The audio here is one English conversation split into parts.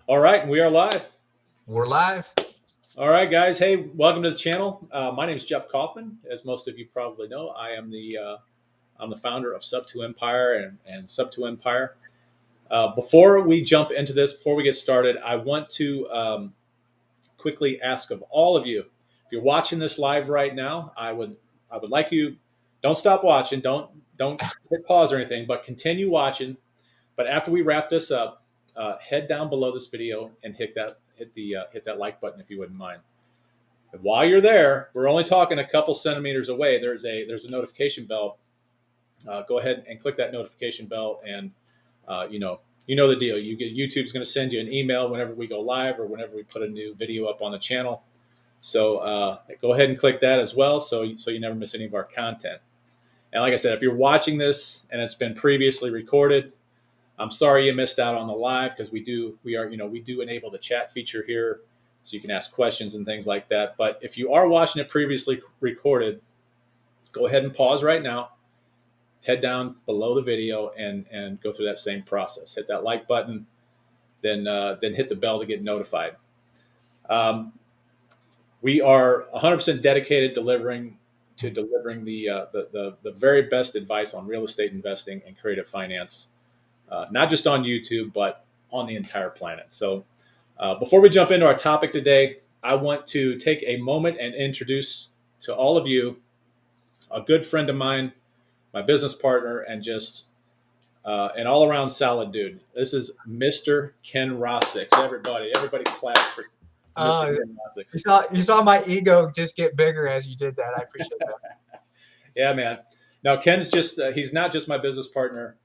All right, and we are live. We're live. All right, guys. Hey, welcome to the channel. My name is Jeff Kaufman. As most of you probably know, I'm the founder of Sub2 Empire and Sub2 Empire. Before we jump into this, before we get started, I want to quickly ask of all of you, if you're watching this live right now, I would like you, don't stop watching, don't hit pause or anything, but continue watching. But after we wrap this up, head down below this video and hit that like button if you wouldn't mind. And while you're there, we're only talking a couple centimeters away. There's a notification bell. Go ahead and click that notification bell, and you know the deal. YouTube's going to send you an email whenever we go live or whenever we put a new video up on the channel. So go ahead and click that as well, so you never miss any of our content. And like I said, if you're watching this and it's been previously recorded, I'm sorry you missed out on the live, because we do enable the chat feature here, so you can ask questions and things like that. But if you are watching it previously recorded, go ahead and pause right now, head down below the video, and go through that same process. Hit that like button, then hit the bell to get notified. We are 100% dedicated delivering the very best advice on real estate investing and creative finance, not just on YouTube, but on the entire planet. So before we jump into our topic today, I want to take a moment and introduce to all of you a good friend of mine, my business partner, and just an all-around solid dude. This is Mr. Ken Rossix. Everybody clap for Mr. Ken Rossix. You saw my ego just get bigger as you did that. I appreciate that. Yeah, man. Now, Ken's he's not just my business partner.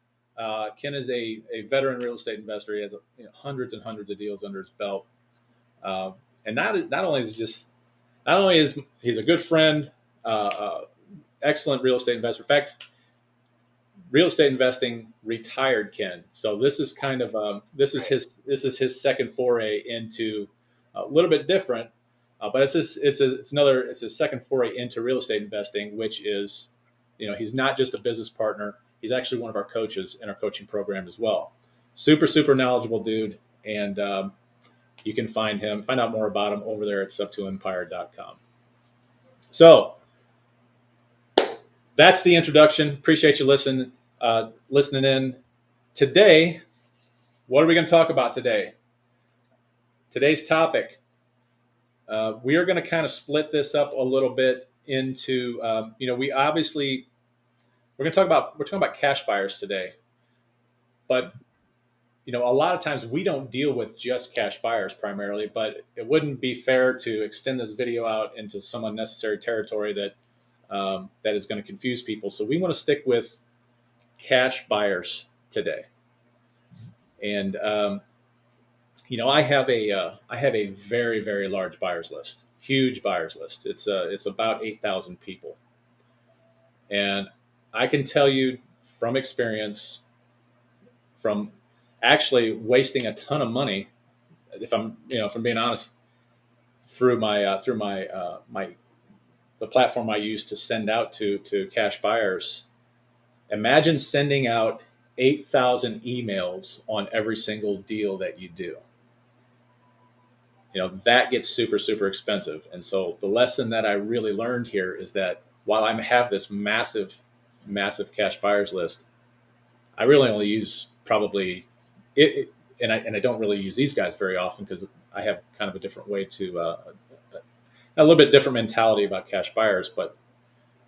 Ken is a veteran real estate investor. He has hundreds and hundreds of deals under his belt. And not only is he's a good friend, excellent real estate investor. In fact, real estate investing retired Ken. So this is kind of this is his second foray into a little bit different, but it's his second foray into real estate investing, which is, he's not just a business partner. He's actually one of our coaches in our coaching program as well. Super knowledgeable dude, and you can find out more about him over there at sub2empire.com. So that's the introduction. Appreciate you listening in. Today, what are we going to talk about today? Today's topic, we are going to kind of split this up a little bit into, we're talking about cash buyers today, but a lot of times we don't deal with just cash buyers primarily, but it wouldn't be fair to extend this video out into some unnecessary territory that is going to confuse people. So we want to stick with cash buyers today. And I have a very, very large buyers list, huge buyers list. It's about 8,000 people, and I can tell you from experience, from actually wasting a ton of money, if I'm being honest, through the platform I use to send out to cash buyers. Imagine sending out 8,000 emails on every single deal that you do. That gets super expensive. And so the lesson that I really learned here is that while I have this massive cash buyers list, I really only use probably it, and I don't really use these guys very often, because I have kind of a different way to a little bit different mentality about cash buyers, but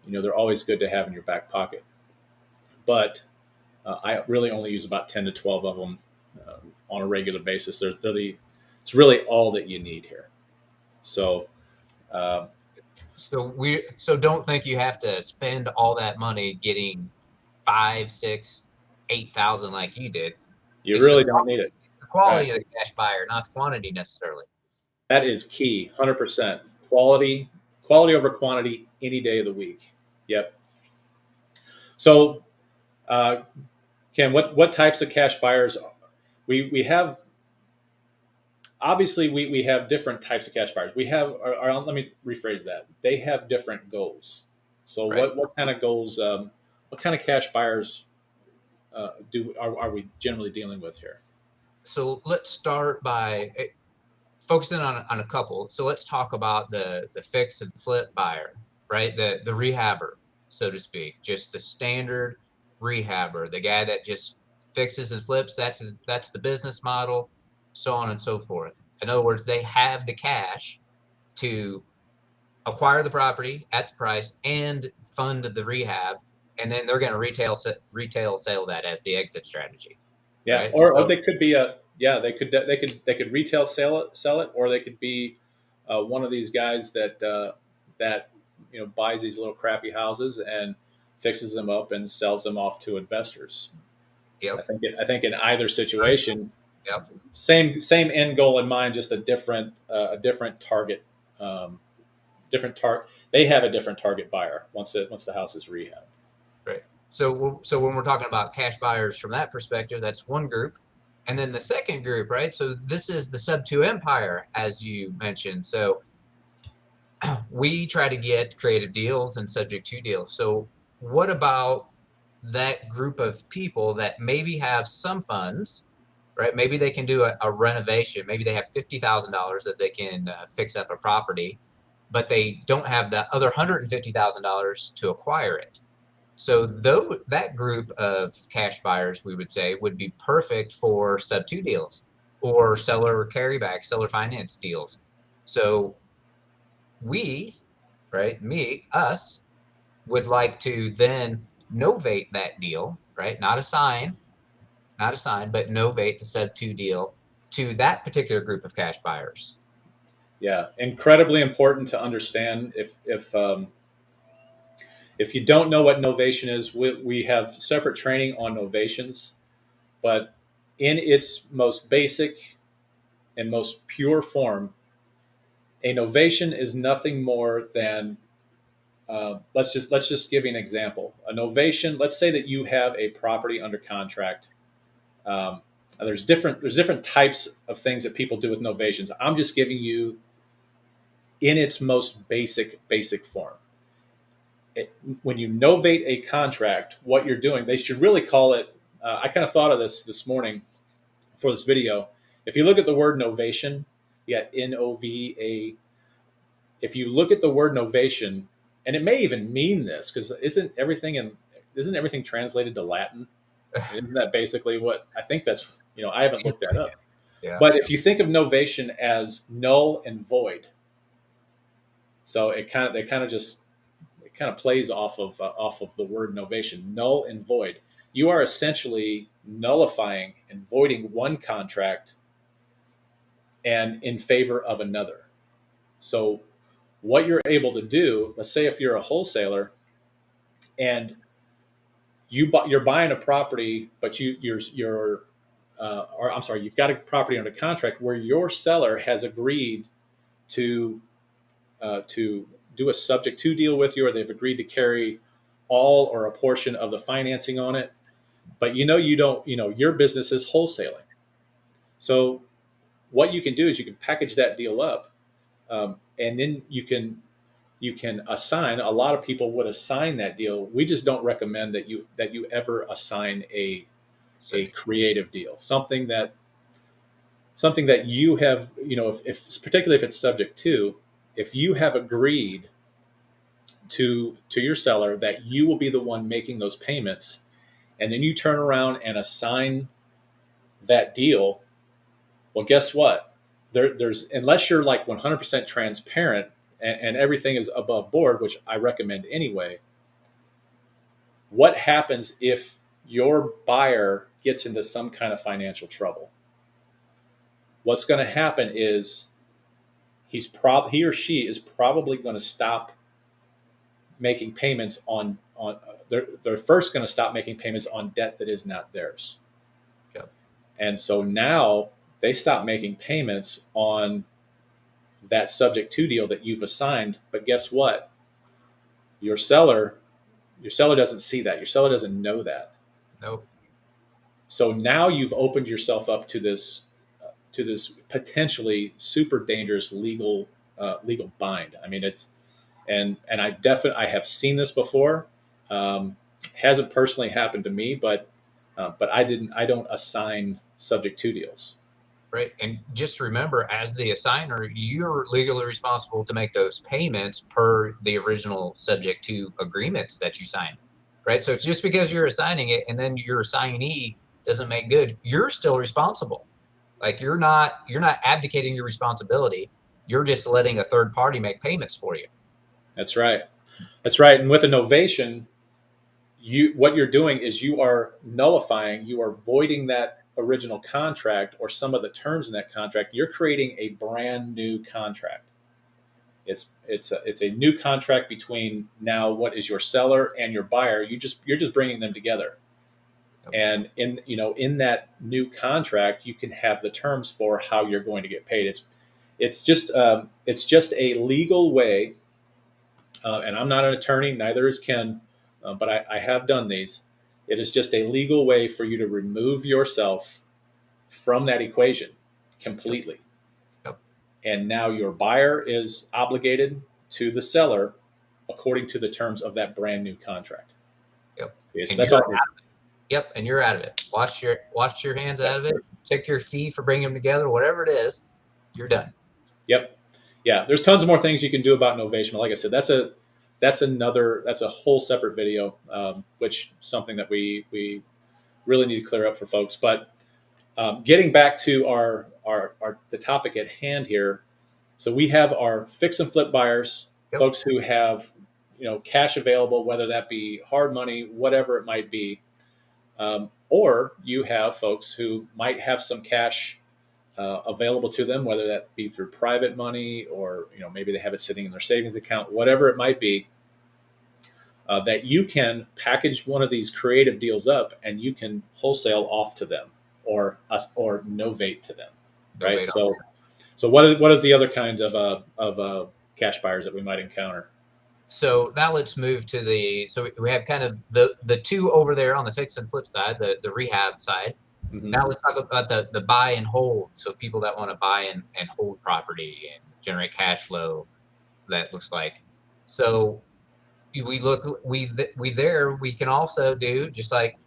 they're always good to have in your back pocket. But I really only use about 10 to 12 of them on a regular basis. It's really all that you need here. So, So don't think you have to spend all that money getting 5, 6, 8,000 like you did. You really don't need it. The quality of the cash buyer, not the quantity necessarily. That is key. 100% quality over quantity any day of the week. Yep. So, Ken, what types of cash buyers we have? Obviously, we have different types of cash buyers. We have, let me rephrase that. They have different goals. So right. What kind of goals, what kind of cash buyers are we generally dealing with here? So let's start by focusing on a couple. So let's talk about the fix and flip buyer, right? The rehabber, so to speak, just the standard rehabber, the guy that just fixes and flips. That's the business model, so on and so forth. In other words, they have the cash to acquire the property at the price and fund the rehab, and then they're going to retail sale that as the exit strategy, Yeah, right? or So they could be a yeah they could retail sell it, or they could be one of these guys that buys these little crappy houses and fixes them up and sells them off to investors. I yep, think I think in either situation, yep. same end goal in mind, just a different target. Um, They have a different target buyer once the house is rehabbed. Right. So when we're talking about cash buyers from that perspective, that's one group. And then the second group, right? So this is the sub two empire, as you mentioned. So we try to get creative deals and subject to deals. So what about that group of people that maybe have some funds, right? Maybe they can do a renovation. Maybe they have $50,000 that they can fix up a property, but they don't have the other $150,000 to acquire it. So though that group of cash buyers, we would say, would be perfect for sub two deals or seller carryback, seller finance deals. So we, right, us, would like to then novate that deal, right? Not assign, but novate the sub two deal to that particular group of cash buyers. Yeah, incredibly important to understand. If you don't know what novation is, we have separate training on novations, but in its most basic and most pure form, a novation is nothing more than let's just give you an example. A novation. Let's say that you have a property under contract. There's different types of things that people do with novations. I'm just giving you in its most basic form. When you novate a contract, what you're doing, they should really call it. I kind of thought of this morning for this video. If you look at the word novation, you got Nova. If you look at the word novation, and it may even mean this because isn't everything translated to Latin? Isn't that basically what I think? That's I haven't looked that up. Yeah. But if you think of novation as null and void, so it kind of plays off of the word novation, null and void. You are essentially nullifying and voiding one contract and in favor of another. So what you're able to do, let's say if you're a wholesaler and you're buying a property, but or I'm sorry, you've got a property under contract where your seller has agreed to do a subject to deal with you, or they've agreed to carry all or a portion of the financing on it. But you don't, your business is wholesaling. So what you can do is you can package that deal up, and then you can assign. A lot of people would assign that deal. We just don't recommend that you ever assign a creative deal, something that you have, if particularly if it's subject to, if you have agreed to your seller that you will be the one making those payments, and then you turn around and assign that deal, well, guess what? There's unless you're like 100% transparent and everything is above board, which I recommend anyway. What happens if your buyer gets into some kind of financial trouble? What's going to happen is he or she is probably going to stop making payments on they're first going to stop making payments on debt that is not theirs. Yep. And so now they stop making payments on that subject to deal that you've assigned. But guess what? Your seller doesn't see that. Your seller doesn't know that. Nope. So now you've opened yourself up to this potentially super dangerous legal bind. I mean, and I have seen this before. Hasn't personally happened to me, but I don't assign subject to deals. Right. And just remember, as the assigner, you're legally responsible to make those payments per the original subject to agreements that you signed. Right. So just because you're assigning it and then your assignee doesn't make good, you're still responsible. Like you're not abdicating your responsibility. You're just letting a third party make payments for you. That's right. That's right. And with a novation, what you're doing is you are nullifying, you are voiding that original contract or some of the terms in that contract. You're creating a brand new contract. It's a new contract between now what is your seller and your buyer. You're just bringing them together. And in that new contract, you can have the terms for how you're going to get paid. It's just a legal way. And I'm not an attorney, neither is Ken, but I have done these. It is just a legal way for you to remove yourself from that equation completely. Yep. And now your buyer is obligated to the seller according to the terms of that brand new contract. Yep. Okay, so that's all. Yep, and you're out of it. Wash your hands out of it. Take your fee for bringing them together, whatever it is. You're done. Yep. Yeah, there's tons of more things you can do about novation. Like I said, that's a whole separate video, which something that we really need to clear up for folks. But getting back to the topic at hand here, so we have our fix and flip buyers, Yep. folks who have cash available, whether that be hard money, whatever it might be, or you have folks who might have some cash available to them, whether that be through private money or maybe they have it sitting in their savings account, whatever it might be, that you can package one of these creative deals up and you can wholesale off to them or novate to them, right? So what is the other kind of cash buyers that we might encounter? So now let's move to so we have kind of the two over there on the fix and flip side, the rehab side. Mm-hmm. Now let's talk about the buy and hold. So people that want to buy and hold property and generate cash flow, that looks like. So we can also do just like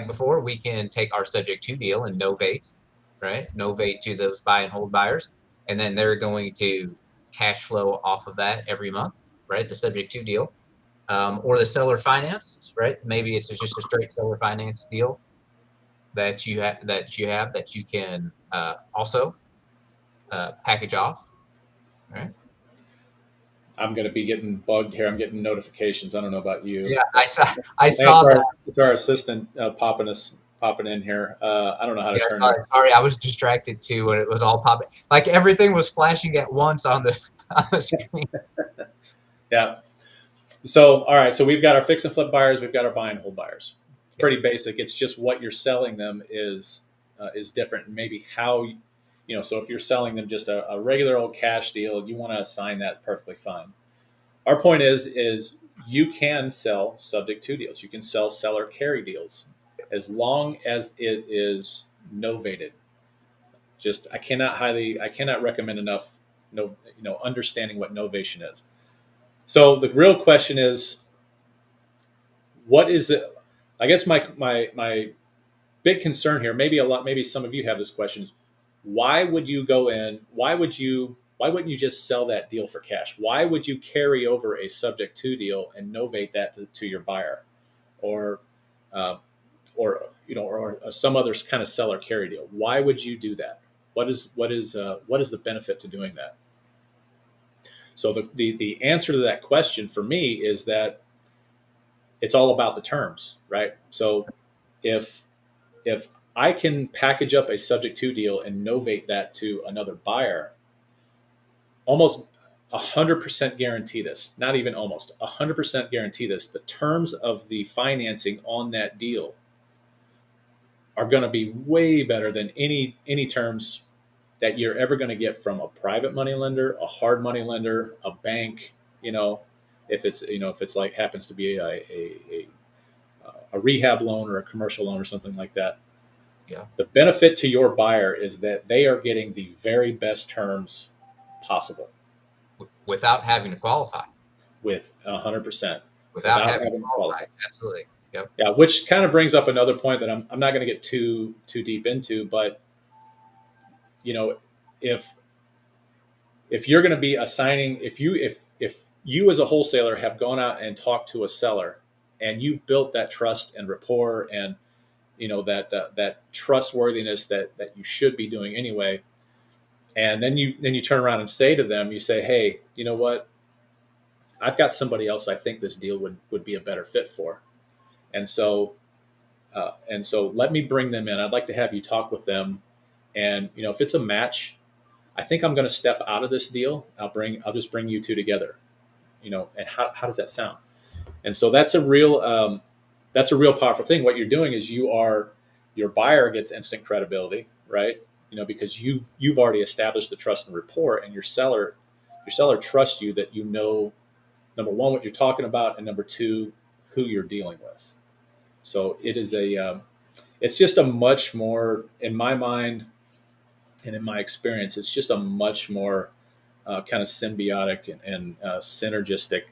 before, we can take our subject to deal and novate, right? Novate to those buy and hold buyers. And then they're going to cash flow off of that every month, right? The subject to deal, or the seller finance, right? Maybe it's just a straight seller finance deal that you can also package off, right? I'm going to be getting bugged here. I'm getting notifications. I don't know about you. Yeah, I saw that. It's our assistant popping in here. I don't know how to turn it. Sorry, I was distracted too when it was all popping. Like everything was flashing at once on the screen. Yeah. So, all right. So we've got our fix and flip buyers. We've got our buy and hold buyers. Pretty basic. It's just what you're selling them is different. Maybe how, so if you're selling them just a regular old cash deal, you want to assign that perfectly fine. Our point is you can sell subject to deals. You can sell seller carry deals as long as it is novated. I cannot recommend enough, understanding what novation is. So the real question is, what is it? I guess my big concern here, maybe some of you have this question, is why would you go in? Why wouldn't you just sell that deal for cash? Why would you carry over a subject to deal and novate that to your buyer, or some other kind of seller carry deal? Why would you do that? What is the benefit to doing that? So the answer to that question for me is that it's all about the terms, right? So if I can package up a subject to deal and novate that to another buyer, almost 100% guarantee this, not even almost, 100% guarantee this, the terms of the financing on that deal are going to be way better than any terms that you're ever going to get from a private money lender, a hard money lender, a bank, if it's like happens to be a rehab loan or a commercial loan or something like that. Yeah. The benefit to your buyer is that they are getting the very best terms possible without having to qualify. With 100%. Without having to qualify. Absolutely. Yep. Yeah, which kind of brings up another point that I'm not going to get too deep into, but you know, if you're going to be assigning, if you as a wholesaler have gone out and talked to a seller, and you've built that trust and rapport, and that trustworthiness that you should be doing anyway, and then you turn around and say to them, you say, hey, you know what, I've got somebody else I think this deal would be a better fit for, and so let me bring them in. I'd like to have you talk with them, and if it's a match, I think I'm going to step out of this deal. I'll just bring you two together. And how does that sound? And so that's a real powerful thing. What you're doing is your buyer gets instant credibility, right? Because you've already established the trust and rapport, and your seller trusts you, that number one, what you're talking about, and number two, who you're dealing with. So it's just a much more, in my mind and in my experience, it's just a much more kind of symbiotic and synergistic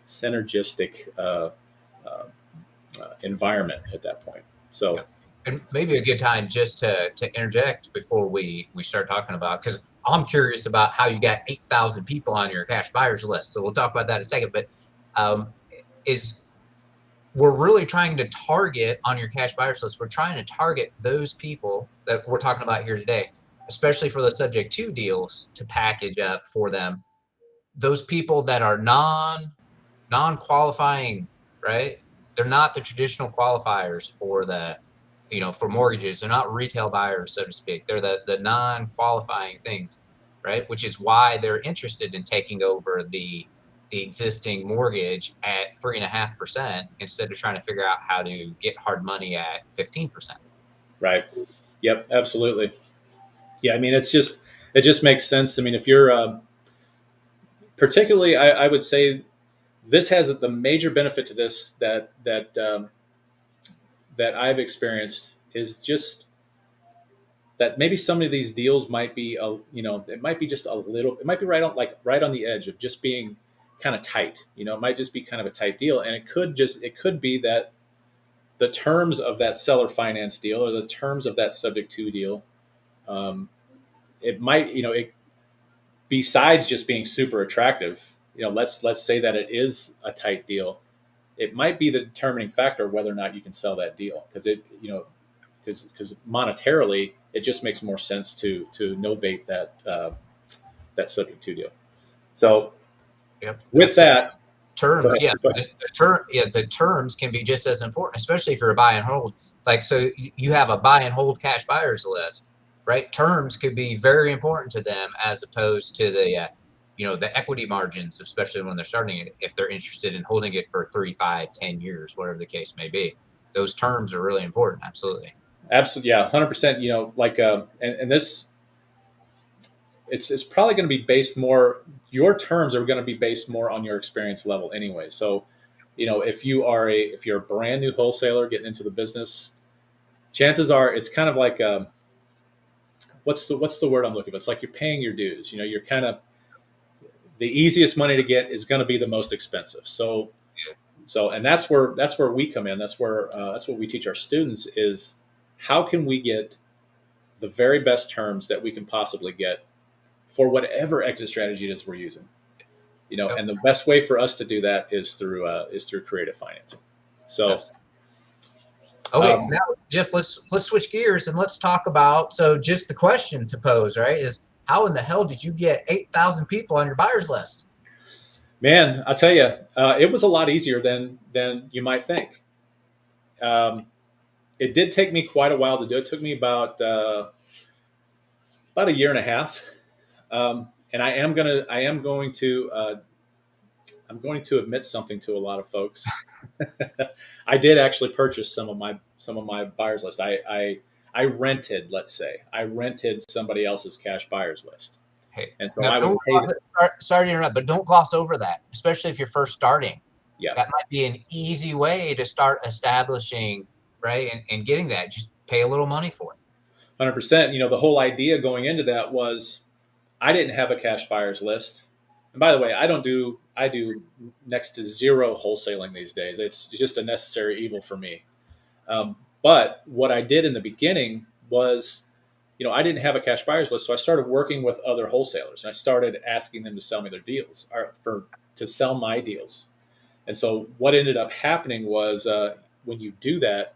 environment at that point. So, Yep. And maybe a good time just to interject before we start talking about, because I'm curious about how you got 8,000 people on your cash buyers list. So we'll talk about that in a second. But um, is we're really trying to target on your cash buyers list. We're trying to target those people that we're talking about here today, especially for the subject to deals, to package up for them. Those people that are non-qualifying, right? They're not the traditional qualifiers for for mortgages. They're not retail buyers, so to speak. They're the non-qualifying things, right? Which is why they're interested in taking over the existing mortgage at 3.5% instead of trying to figure out how to get hard money at 15%. right. Yep. Absolutely. Yeah. I mean, it just makes sense. I mean, if you're, particularly, I would say this has the major benefit to this that I've experienced is just that maybe some of these deals might be it might be just a little, it might be right on the edge of just being kind of tight. It might just be kind of a tight deal, and it could be that the terms of that seller finance deal, or the terms of that subject to deal, it might, it, besides just being super attractive, let's say that it is a tight deal, it might be the determining factor whether or not you can sell that deal, because monetarily it just makes more sense to novate that subject to deal. So Yep. with that, Terms, go yeah, ahead. the terms can be just as important, especially for a buy and hold. Like, so you have a buy and hold cash buyers list, right? Terms could be very important to them, as opposed to the equity margins, especially when they're starting it, if they're interested in holding it for 3, 5, 10 years, whatever the case may be. Those terms are really important. Absolutely. Absolutely, yeah, 100%. And this, it's probably going to be based more. Your terms are going to be based more on your experience level anyway. So, if you're a brand new wholesaler getting into the business, chances are it's kind of like what's the word I'm looking for? It's like you're paying your dues. You're kind of, the easiest money to get is going to be the most expensive. And that's where we come in. That's what we teach our students is how can we get the very best terms that we can possibly get for whatever exit strategy it is we're using. Yep. And the best way for us to do that is through creative financing. So, okay, now Jeff, let's switch gears and let's talk about, so just the question to pose, right, is how in the hell did you get 8,000 people on your buyers list? man, I'll tell you, it was a lot easier than you might think. It did take me quite a while to do it. It took me about a year and a half. And I'm going to admit something to a lot of folks. I did actually purchase some of my buyers list. I rented, let's say, somebody else's cash buyers list, Hey, and so now I would pay them. sorry to interrupt, but don't gloss over that, especially if you're first starting. Yeah, That might be an easy way to start establishing, right, and getting that. Just pay a little money for it. 100%. The whole idea going into that was I didn't have a cash buyers list. And by the way, I do next to zero wholesaling these days. It's just a necessary evil for me. But what I did in the beginning was, I didn't have a cash buyers list, so I started working with other wholesalers, and I started asking them to sell me their deals, or to sell my deals. And so what ended up happening was, when you do that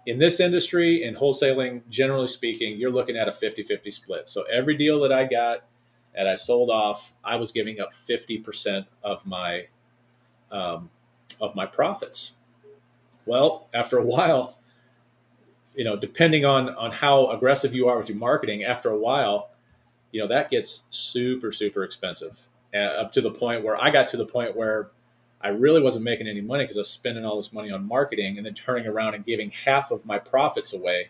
in this industry, in wholesaling, generally speaking, you're looking at a 50-50 split. So every deal that I got and I sold off, I was giving up 50% of my profits. Well, after a while, depending on how aggressive you are with your marketing, after a while, that gets super, super expensive, up to the point where I really wasn't making any money because I was spending all this money on marketing and then turning around and giving half of my profits away.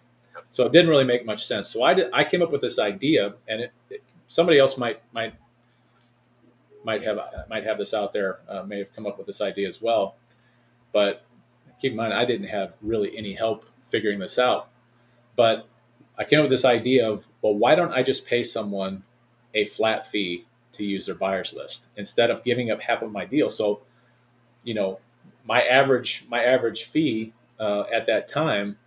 So it didn't really make much sense. So I came up with this idea, and somebody else might have this out there, may have come up with this idea as well. But keep in mind, I didn't have really any help figuring this out. But I came up with this idea of, well, why don't I just pay someone a flat fee to use their buyers list instead of giving up half of my deal? So, my average fee at that time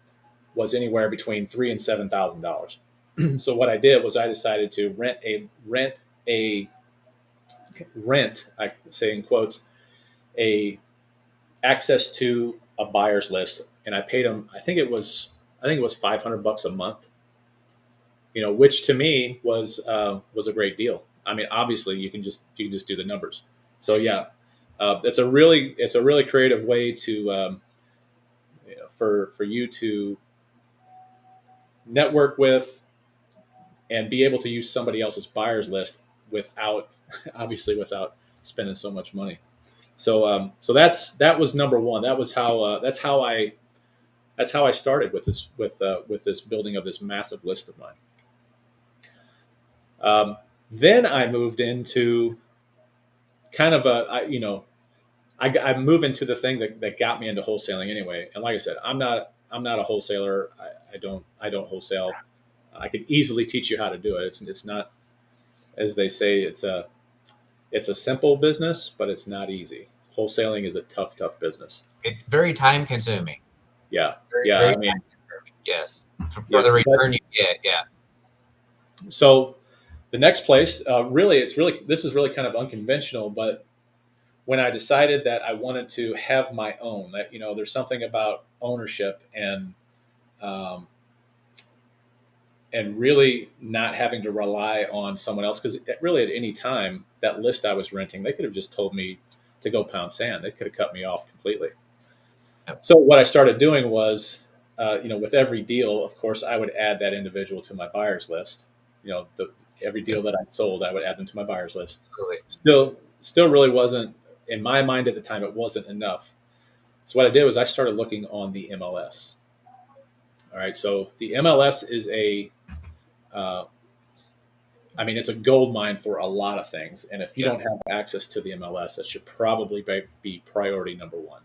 was anywhere between $3,000 and $7,000. So what I did was I decided to rent, I say in quotes, a access to a buyer's list, and I paid them. I think it was $500 a month. Which to me was a great deal. I mean, obviously you can just do the numbers. So yeah, it's a really creative way to for you to network with and be able to use somebody else's buyers list without without spending so much money. So that was number one. That's how I started with this building of this massive list of mine. Then I moved into kind of I moved into the thing that got me into wholesaling anyway. And like I said, I'm not a wholesaler. I don't wholesale. I could easily teach you how to do it. It's not, as they say, it's a simple business, but it's not easy. Wholesaling is a tough business. It's very time consuming. Yeah. Very, yeah. very I mean, yes. For the return you get. Yeah. So the next place, this is really kind of unconventional, but when I decided that I wanted to have my own, that, there's something about ownership and really not having to rely on someone else. Because really at any time, that list I was renting, they could have just told me to go pound sand. They could have cut me off completely. Yep. So what I started doing was, with every deal, of course, I would add that individual to my buyers list. Every deal that I sold, I would add them to my buyers list. Absolutely. Still really wasn't, in my mind at the time, it wasn't enough. So what I did was I started looking on the MLS. All right. So the MLS is it's a gold mine for a lot of things. And if you don't have access to the MLS, that should probably be priority number one.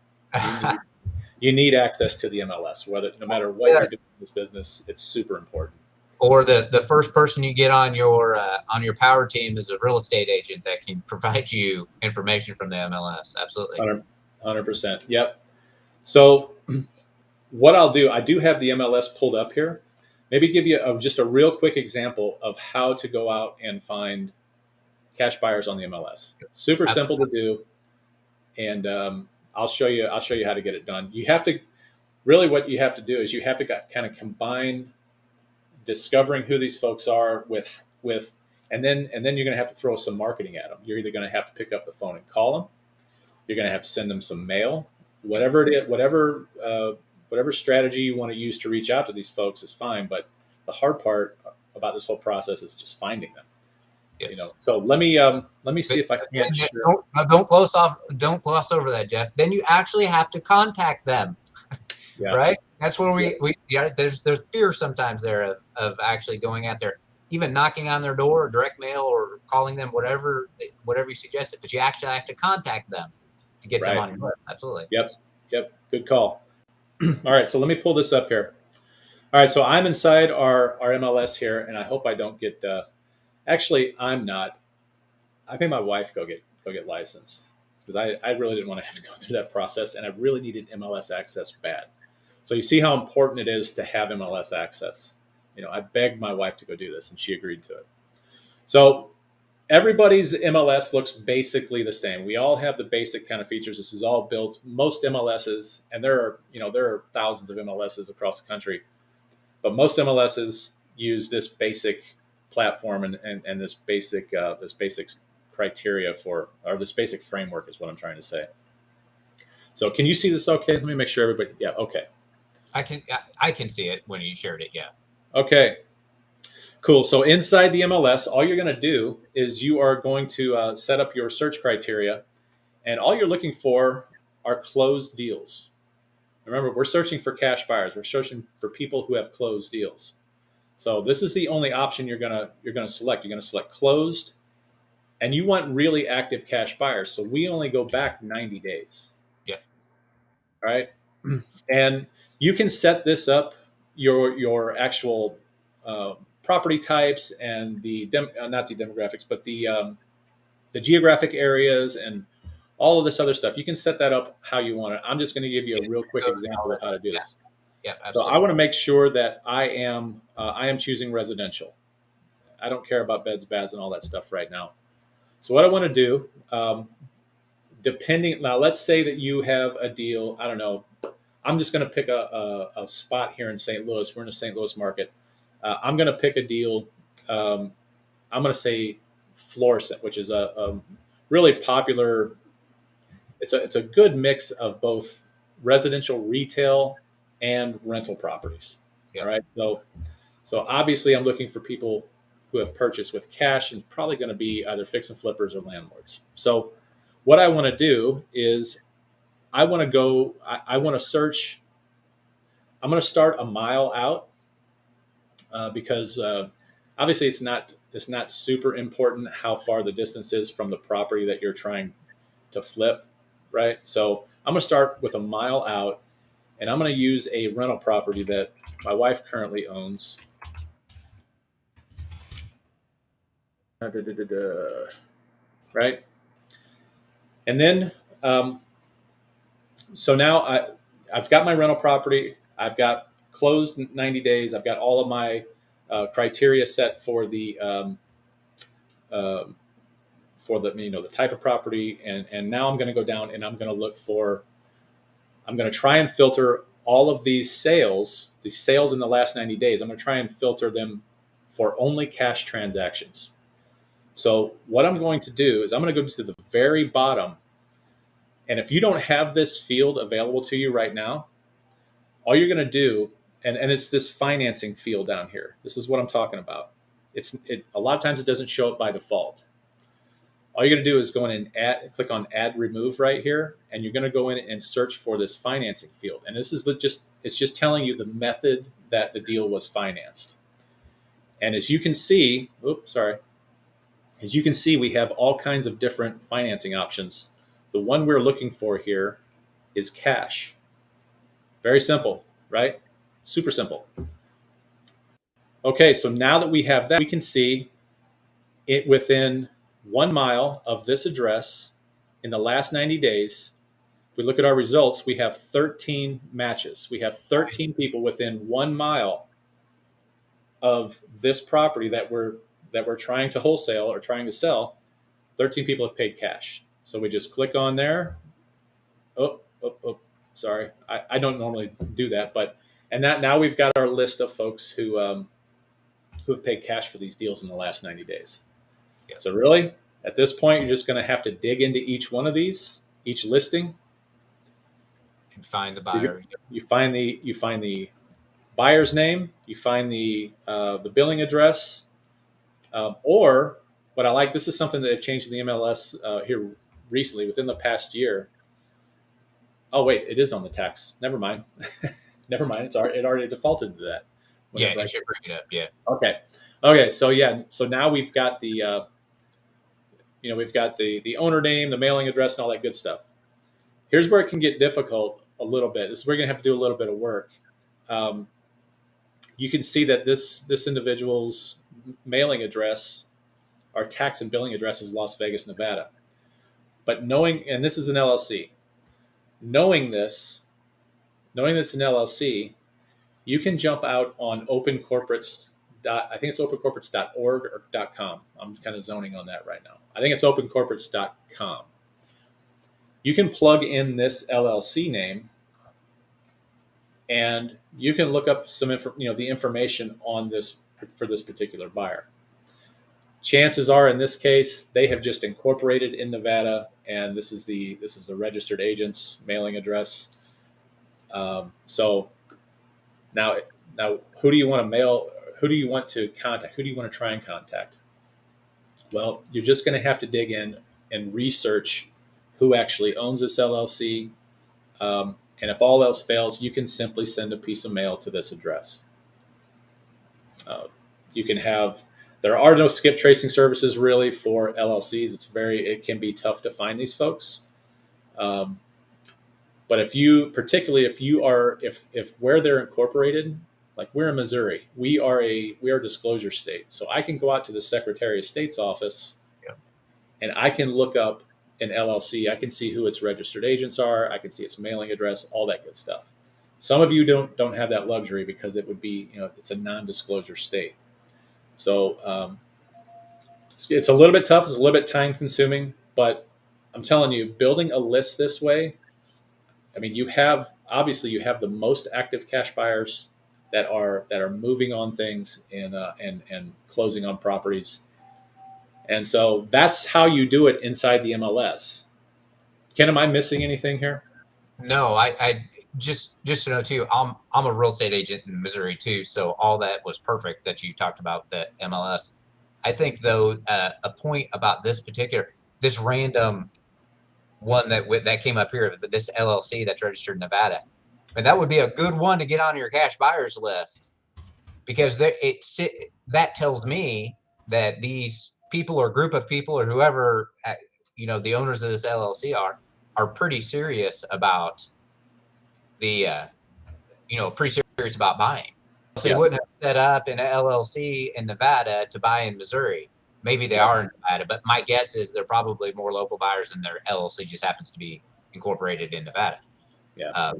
You need access to the MLS, no matter what you're doing in this business, it's super important. Or the first person you get on your power team is a real estate agent that can provide you information from the MLS. Absolutely. 100%. Yep. So what I'll do, I do have the MLS pulled up here. Maybe give you just a real quick example of how to go out and find cash buyers on the MLS. Super simple to do. And I'll show you how to get it done. What you have to do is you have to kind of combine discovering who these folks are with and then you're going to have to throw some marketing at them. You're either going to have to pick up the phone and call them. You're going to have to send them some mail. Whatever it is, whatever strategy you want to use to reach out to these folks is fine. But the hard part about this whole process is just finding them. Yes. So let me see if I can. Don't gloss over that, Jeff. Then you actually have to contact them. Yeah. Right. That's where there's fear sometimes there of actually going out there, even knocking on their door or direct mail or calling them, whatever you suggested, but you actually have to contact them to get them on your list. Absolutely. Yep. Good call. All right. So let me pull this up here. All right. So I'm inside our MLS here, and I hope I don't get, actually, I'm not. I made my wife go get licensed because I really didn't want to have to go through that process, and I really needed MLS access bad. So you see how important it is to have MLS access. I begged my wife to go do this, and she agreed to it. So everybody's MLS looks basically the same. We all have the basic kind of features. This is all built. Most MLSs, and there are thousands of MLSs across the country, but most MLSs use this basic platform and this basic criteria or this basic framework is what I'm trying to say. So can you see this okay? Let me make sure everybody, yeah, okay. I can see it when you shared it, yeah. Okay, cool. So inside the MLS, all you're going to do is you are going to set up your search criteria, and all you're looking for are closed deals. Remember, we're searching for cash buyers. We're searching for people who have closed deals. So this is the only option you're gonna select. You're gonna select closed, and you want really active cash buyers. So we only go back 90 days. Yeah. All right. And you can set this up, your actual property types and not the demographics, but the geographic areas and all of this other stuff. You can set that up how you want it. I'm just going to give you a real quick example of how to do this. Yeah, absolutely. So I want to make sure that I am choosing residential. I don't care about beds, baths, and all that stuff right now. So what I want to do, now let's say that you have a deal. I don't know. I'm just going to pick a spot here in St. Louis. We're in the St. Louis market. I'm going to pick a deal. I'm going to say Florissant, which is a really popular. It's a good mix of both residential, retail, and rental properties. Yeah. All right. So obviously, I'm looking for people who have purchased with cash, and probably going to be either fix and flippers or landlords. So what I want to do is I want to search. I'm going to start a mile out because obviously it's not super important how far the distance is from the property that you're trying to flip, right? So I'm going to start with a mile out, and I'm going to use a rental property that my wife currently owns. Right? And then, so now I've got my rental property. I've got closed 90 days. I've got all of my criteria set for the the type of property, and now I'm going to go down and I'm going to try and filter all of these sales in the last 90 days. I'm going to try and filter them for only cash transactions. So what I'm going to do is I'm going to go to the very bottom, and if you don't have this field available to you right now, all you're going to do, and it's this financing field down here. This is what I'm talking about. A lot of times it doesn't show up by default. All you're going to do is go in and click on Add Remove right here, and you're going to go in and search for this financing field. And this is it's just telling you the method that the deal was financed. And as you can see, we have all kinds of different financing options. The one we're looking for here is cash. Very simple, right? Super simple. Okay, so now that we have that, we can see it within 1 mile of this address in the last 90 days. If we look at our results, we have 13 matches. We have 13 people within 1 mile of this property that we're trying to wholesale or trying to sell. 13 people have paid cash. So we just click on there. Sorry. I don't normally do that, and now we've got our list of folks who have paid cash for these deals in the last 90 days. Yeah. So really, at this point, you're just going to have to dig into each one of these, each listing, and find the buyer. You find the buyer's name. You find the billing address. Or what I like, this is something that they've changed in the MLS here recently within the past year. Oh wait, it is on the tax. Never mind. Never mind. It already defaulted to that. Yeah, you should bring it up. Yeah. Okay. So now we've got the we've got the owner name, the mailing address, and all that good stuff. Here's where it can get difficult a little bit. This is where you're gonna have to do a little bit of work. You can see that this individual's mailing address, our tax and billing address, is Las Vegas, Nevada. But and this is an LLC. Knowing this, knowing that it's an LLC, you can jump out on I think it's opencorporates.org or .com. I'm kind of zoning on that right now. I think it's opencorporates.com. You can plug in this LLC name, and you can look up the information on this for this particular buyer. Chances are, in this case, they have just incorporated in Nevada, and this is the registered agent's mailing address. So now, who do you want to mail? Who do you want to contact? Who do you want to try and contact? Well, you're just going to have to dig in and research who actually owns this LLC. And if all else fails, you can simply send a piece of mail to this address. You can have, there are no skip tracing services really for LLCs. It can be tough to find these folks. But if where they're incorporated, like we're in Missouri, we are a disclosure state. So I can go out to the Secretary of State's office, and I can look up an LLC. I can see who its registered agents are. I can see its mailing address, all that good stuff. Some of you don't have that luxury because it would be, it's a non-disclosure state. So it's a little bit tough. It's a little bit time consuming, but I'm telling you, building a list this way, I mean, you have the most active cash buyers that are moving on things and closing on properties. And so that's how you do it inside the MLS. Ken, am I missing anything here? No, I just to know too, I'm a real estate agent in Missouri too, so all that was perfect that you talked about the MLS. I think though a point about this random one that came up here, this LLC that's registered in Nevada, and that would be a good one to get on your cash buyers list, because that tells me that these people or group of people or whoever the owners of this LLC are pretty serious about pretty serious about buying. So they wouldn't have set up an LLC in Nevada to buy in Missouri. Maybe they are in Nevada, but my guess is they're probably more local buyers, and their LLC just happens to be incorporated in Nevada. Yeah. I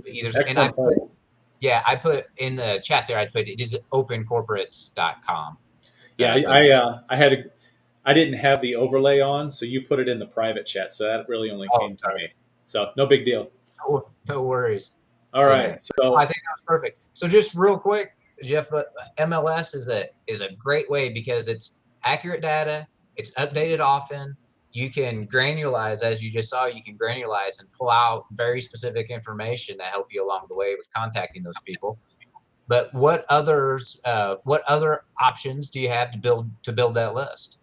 put in the chat there. It is opencorporates.com. Yeah, I didn't have the overlay on, so you put it in the private chat, so that really only came to me. So no big deal. No worries. All right. So I think that was perfect. So just real quick, Jeff, MLS is a great way because it's accurate data. It's updated often. You can granularize, as you just saw, and pull out very specific information to help you along the way with contacting those people. But what other options do you have to build that list?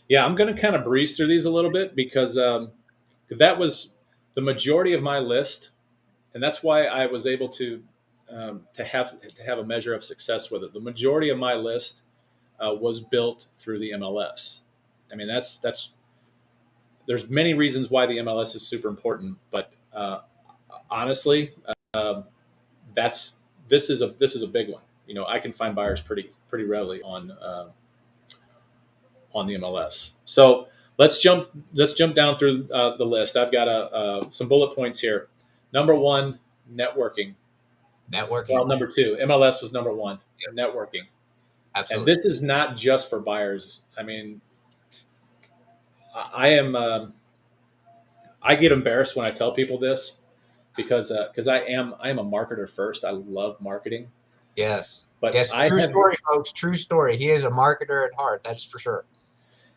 Yeah, I'm going to kind of breeze through these a little bit because that was the majority of my list, and that's why I was able to have a measure of success with it. The majority of my list was built through the MLS. I mean, there's many reasons why the MLS is super important, but honestly, this is a big one. I can find buyers pretty readily on the MLS. So let's jump down through the list. I've got some bullet points here. Number one, networking. Well, number two, MLS was number one. Yep. Networking. Absolutely. And this is not just for buyers. I mean, I get embarrassed when I tell people this because I am a marketer first. I love marketing. Yes. But yes, story, folks. True story. He is a marketer at heart. That's for sure.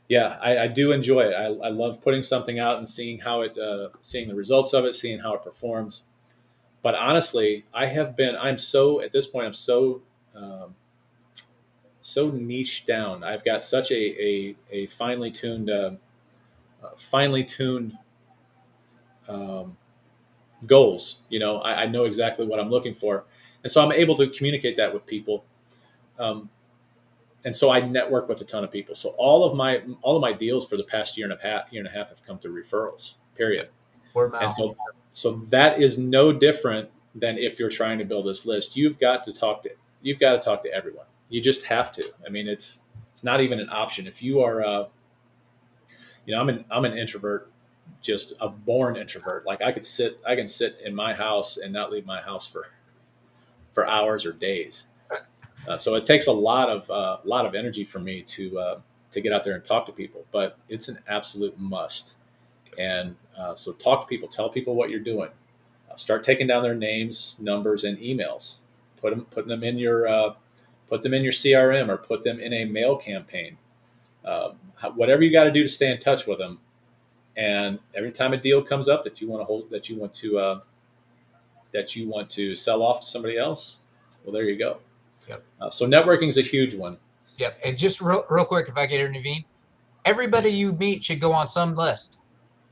Yeah, I do enjoy it. I love putting something out and seeing seeing the results of it, seeing how it performs. But honestly, at this point, I'm so niche down. I've got such a finely tuned goals. I know exactly what I'm looking for, and so I'm able to communicate that with people. And so I network with a ton of people. So all of my deals for the past year and a half have come through referrals. Period. And so that is no different than if you're trying to build this list. You've got to talk to everyone. You just have to. I mean, it's not even an option. If you are, I'm an introvert, just a born introvert. Like I can sit in my house and not leave my house for hours or days. So it takes a lot of energy for me to get out there and talk to people, but it's an absolute must. And so talk to people, tell people what you're doing. Start taking down their names, numbers, and emails. Put them in your CRM, or put them in a mail campaign. Whatever you got to do to stay in touch with them. And every time a deal comes up that you want to hold, that you want to sell off to somebody else, well, there you go. Yep. So networking is a huge one. Yep. And just real quick, if I could intervene, everybody you meet should go on some list.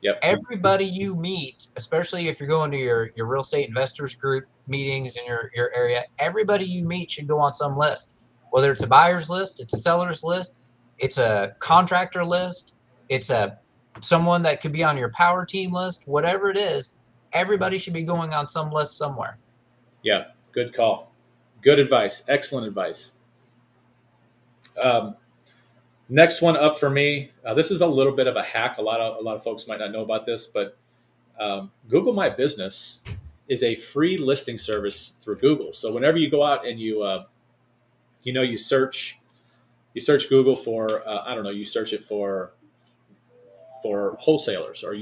Yep. Everybody you meet, especially if you're going to your real estate investors group meetings in your area, everybody you meet should go on some list. Whether it's a buyer's list, it's a seller's list, it's a contractor list, it's someone that could be on your power team list, whatever it is, everybody should be going on some list somewhere. Yeah, good call. Good advice. Excellent advice. Next one up for me. This is a little bit of a hack. A lot of folks might not know about this, but Google My Business is a free listing service through Google. So whenever you go out and you search Google for you search it for wholesalers, or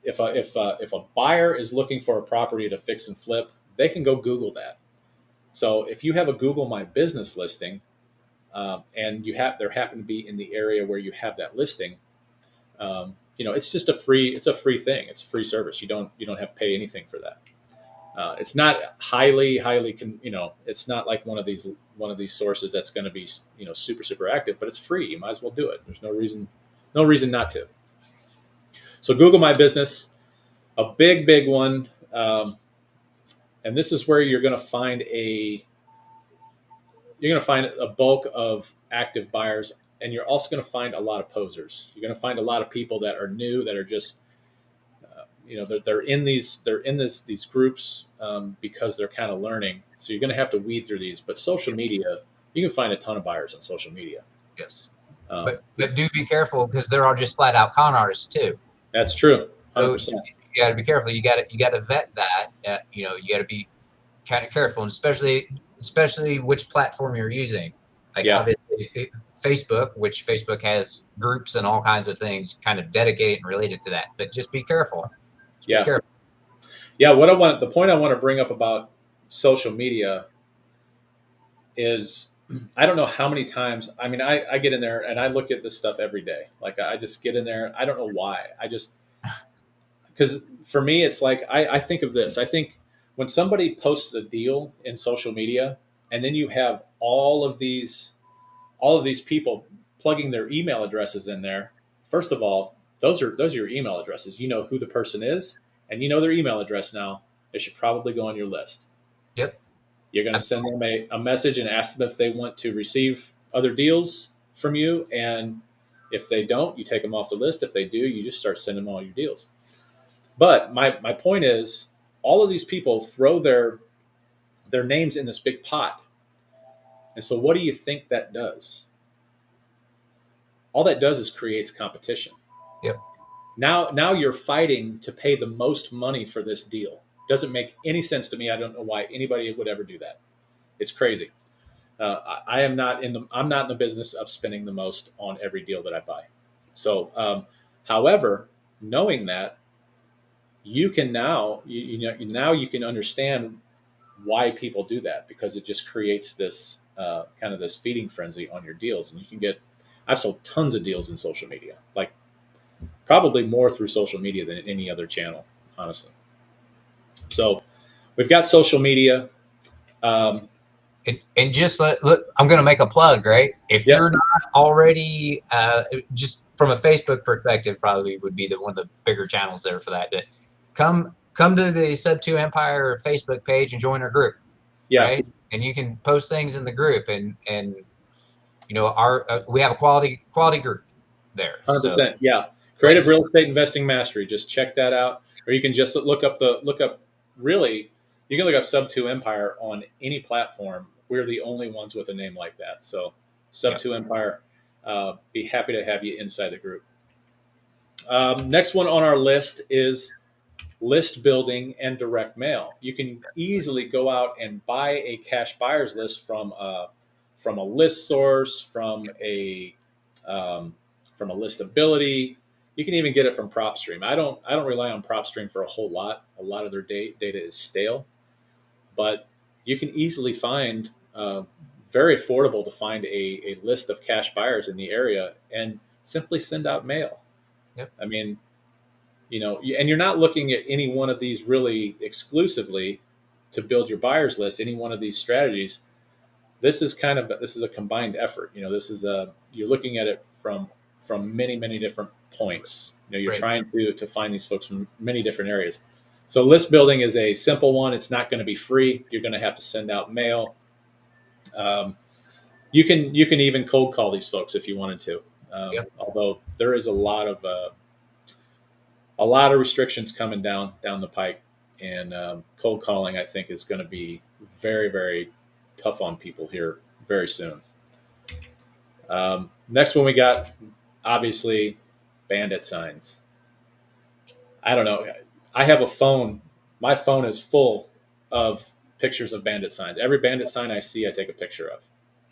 if a buyer is looking for a property to fix and flip, they can go Google that. So if you have a Google My Business listing, and there happen to be in the area where you have that listing, it's just a free thing. It's a free service. You don't have to pay anything for that. It's not highly, it's not like one of these sources that's going to be, super active, but it's free. You might as well do it. There's no reason not to. So Google My Business, a big one. And this is where you're going to find a bulk of active buyers, and you're also going to find a lot of posers. You're going to find a lot of people that are new, that are just, they're in these groups because they're kind of learning. So you're going to have to weed through these. But social media, you can find a ton of buyers on social media. Yes, but do be careful, because there are just flat out con artists too. That's true. 100%. So you got to be careful. You got to vet that. You got to be kind of careful, and especially which platform you're using. Like obviously Facebook, which Facebook has groups and all kinds of things kind of dedicated and related to that. But just be careful. Be careful. Yeah. The point I want to bring up about social media is, I don't know how many times, I get in there and I look at this stuff every day. Like, I just get in there. I don't know why. Because for me, it's like, I think of this. I think when somebody posts a deal in social media, and then you have all of these people plugging their email addresses in there. First of all, those are your email addresses. You know who the person is, and you know their email address now. They should probably go on your list. Yep. You're going to send them a message and ask them if they want to receive other deals from you. And if they don't, you take them off the list. If they do, you just start sending them all your deals. But my point is, all of these people throw their names in this big pot. And so what do you think that does? All that does is creates competition. Yep. Now you're fighting to pay the most money for this deal. Doesn't make any sense to me. I don't know why anybody would ever do that. It's crazy. I'm not in the business of spending the most on every deal that I buy. So, however, knowing that, you can now you can understand why people do that, because it just creates this kind of this feeding frenzy on your deals. And I've sold tons of deals in social media, like probably more through social media than any other channel, honestly. So we've got social media. And just look, I'm going to make a plug, right? If you're not already, just from a Facebook perspective, probably would be one of the bigger channels there for that. But come to the Sub2 Empire Facebook page and join our group. Yeah. Right? And you can post things in the group, and we have a quality group there. 100%. So, yeah. Creative Real Estate Investing Mastery. Just check that out. Or you can just look up really, you can look up Sub2 Empire on any platform. We're the only ones with a name like that. So Sub2 Empire, be happy to have you inside the group. Next one on our list is list building and direct mail. You can easily go out and buy a cash buyers list from a list source, from a listability. You can even get it from PropStream. I don't rely on PropStream for a whole lot. A lot of their data is stale, but you can easily find very affordable to find a list of cash buyers in the area and simply send out mail. Yep. I mean, and you're not looking at any one of these really exclusively to build your buyers list, any one of these strategies. This is a combined effort. You're looking at it from many, many different points. You're Right. trying to find these folks from many different areas. So list building is a simple one. It's not going to be free. You're going to have to send out mail. You can even cold call these folks if you wanted to. Yep. Although there is a lot of restrictions coming down the pike, and cold calling, I think, is going to be very, very tough on people here very soon. Next one we got, obviously, bandit signs. I don't know. I have a phone. My phone is full of pictures of bandit signs. Every bandit sign I see, I take a picture of.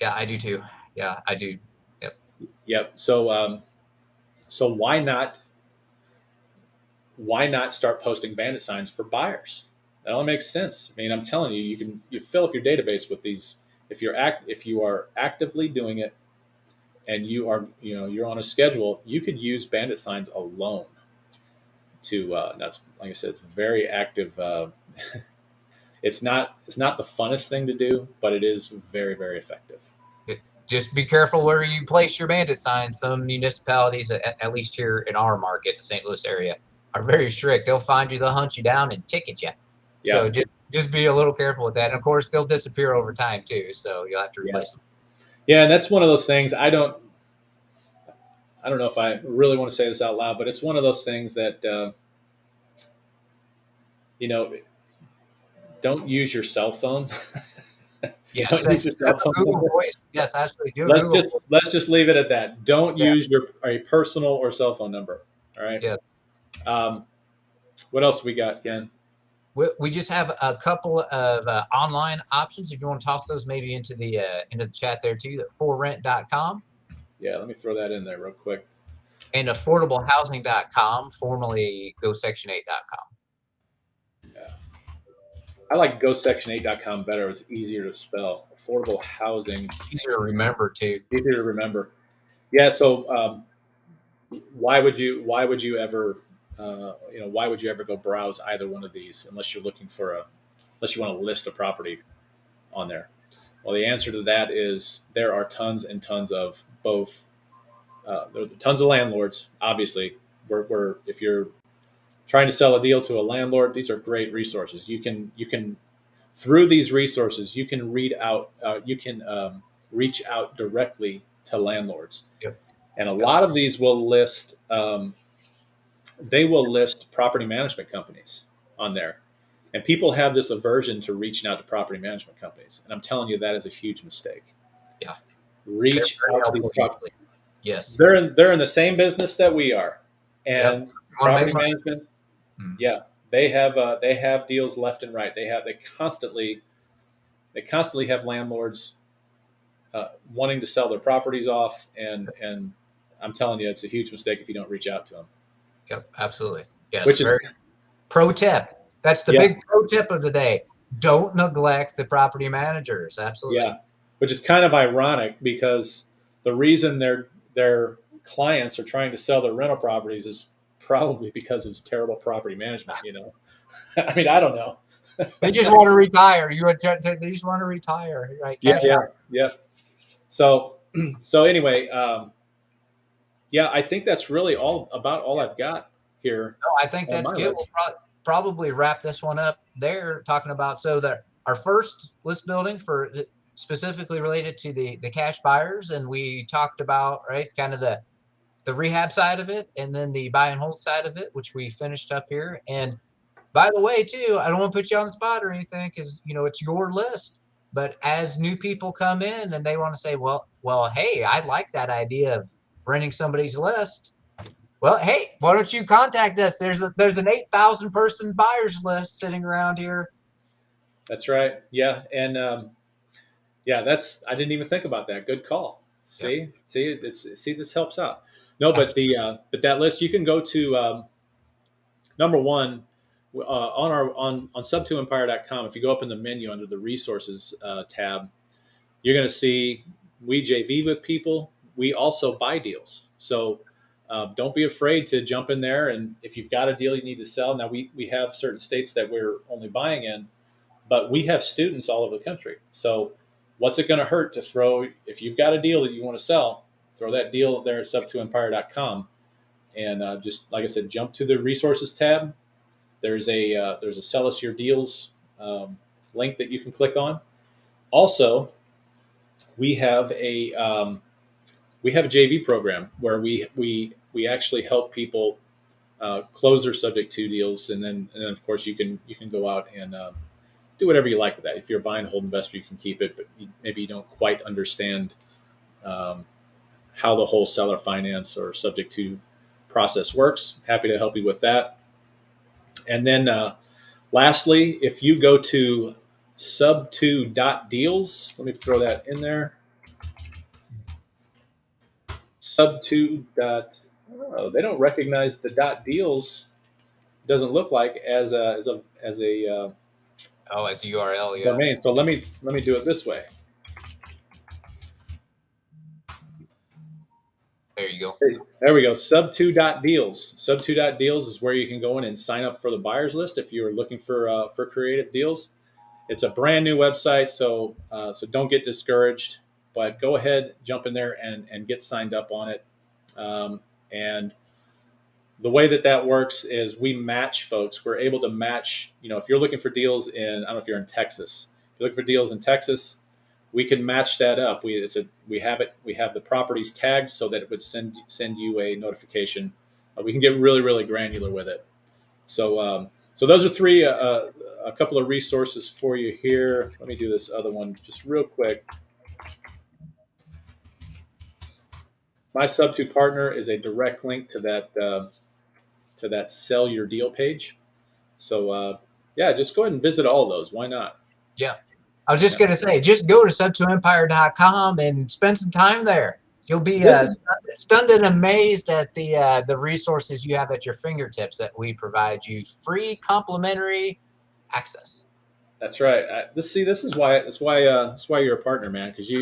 Yeah, I do too. Yeah, I do. Yep. So why not start posting bandit signs for buyers? That only makes sense. I mean, I'm telling you, you fill up your database with these. If you are actively doing it, and you're on a schedule, you could use bandit signs alone to. That's, like I said, it's very active. It's not the funnest thing to do, but it is very, very effective. Just be careful where you place your bandit signs. Some municipalities, at least here in our market, the St. Louis area, are very strict. They'll find you, they'll hunt you down and ticket you. Yeah. So just be a little careful with that. And of course, they'll disappear over time too. So you'll have to replace them. Yeah, and that's one of those things. I don't know if I really want to say this out loud, but it's one of those things that don't use your cell phone. Yes, Google Voice. Yes, absolutely. Let's just leave it at that. Don't use a personal or cell phone number. All right. Yeah. What else we got, Ken? We just have a couple of online options. If you want to toss those maybe into the chat there too, forrent.com. Yeah, let me throw that in there real quick. And affordablehousing.com, formerly gosection8.com. Yeah. I like gosection8.com better. It's easier to spell. Affordable housing. Easier to remember too. Easier to remember. Yeah. So why would you ever go browse either one of these unless you're looking unless you want to list a property on there? Well, the answer to that is there are tons and tons of both. There are tons of landlords. Obviously, if you're trying to sell a deal to a landlord, these are great resources. You can through these resources, you can reach out directly to landlords. Yep. And a lot of these will list. They will list property management companies on there. And people have this aversion to reaching out to property management companies. And I'm telling you, that is a huge mistake. Yeah. Reach out to these property. Yes. They're in the same business that we are. And property management, they have deals left and right. They constantly have landlords wanting to sell their properties off, and I'm telling you, it's a huge mistake if you don't reach out to them. Yep, absolutely. Yes. Which is pro tip. That's the big pro tip of the day. Don't neglect the property managers. Absolutely. Yeah. Which is kind of ironic because the reason their clients are trying to sell their rental properties is probably because of terrible property management. I mean, I don't know. They just want to retire. They just want to retire, right? Yeah. So anyway, I think that's really all I've got here. No, I think that's good. We'll probably wrap this one up there, talking about our first list building for specifically related to the cash buyers, and we talked about kind of the rehab side of it, and then the buy and hold side of it, which we finished up here. And by the way, too, I don't want to put you on the spot or anything because it's your list. But as new people come in and they want to say, well, hey, I like that idea of renting somebody's list. Well, hey, why don't you contact us? There's an 8,000 person buyers list sitting around here. That's right. Yeah, and yeah, I didn't even think about that. Good call. Yep. See, this helps out. No, but but that list you can go to number one on sub2empire.com. If you go up in the menu under the resources tab, you're going to see we JV with people. We also buy deals. So don't be afraid to jump in there. And if you've got a deal you need to sell, now we have certain states that we're only buying in, but we have students all over the country. So what's it going to hurt to throw, if you've got a deal that you want to sell, throw that deal there at sub2empire.com. And just like I said, jump to the resources tab. There's a sell us your deals link that you can click on. Also, we have a JV program where we actually help people close their subject to deals, and then of course you can go out and do whatever you like with that. If you're a buy and hold investor, you can keep it, but maybe you don't quite understand how the whole seller finance or subject to process works. Happy to help you with that. And then lastly, if you go to sub2.deals, let me throw that in there. Sub2. Oh, they don't recognize the .deals. Doesn't look like as a as a URL, yeah. domain. So let me do it this way. There you go. There we go. Sub2.deals. Sub2.deals is where you can go in and sign up for the buyers list if you're looking for creative deals. It's a brand new website, so don't get discouraged. But go ahead, jump in there and get signed up on it. And the way that works is we match folks. We're able to match. If you're looking for deals in, I don't know if you're in Texas. If you're looking for deals in Texas, we can match that up. We have the properties tagged so that it would send you a notification. We can get really, really granular with it. So those are three, a couple of resources for you here. Let me do this other one just real quick. My Sub2 partner is a direct link to that sell your deal page. So yeah, just go ahead and visit all of those. Why not? Yeah. I was just going to say, just go to sub2empire.com and spend some time there. You'll be stunned and amazed at the resources you have at your fingertips that we provide you free complimentary access. That's right. This is why you're a partner, man. Because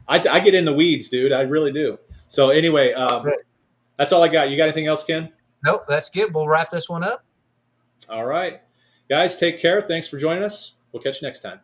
I get in the weeds, dude. I really do. So anyway, that's all I got. You got anything else, Ken? Nope, that's good. We'll wrap this one up. All right, guys, take care. Thanks for joining us. We'll catch you next time.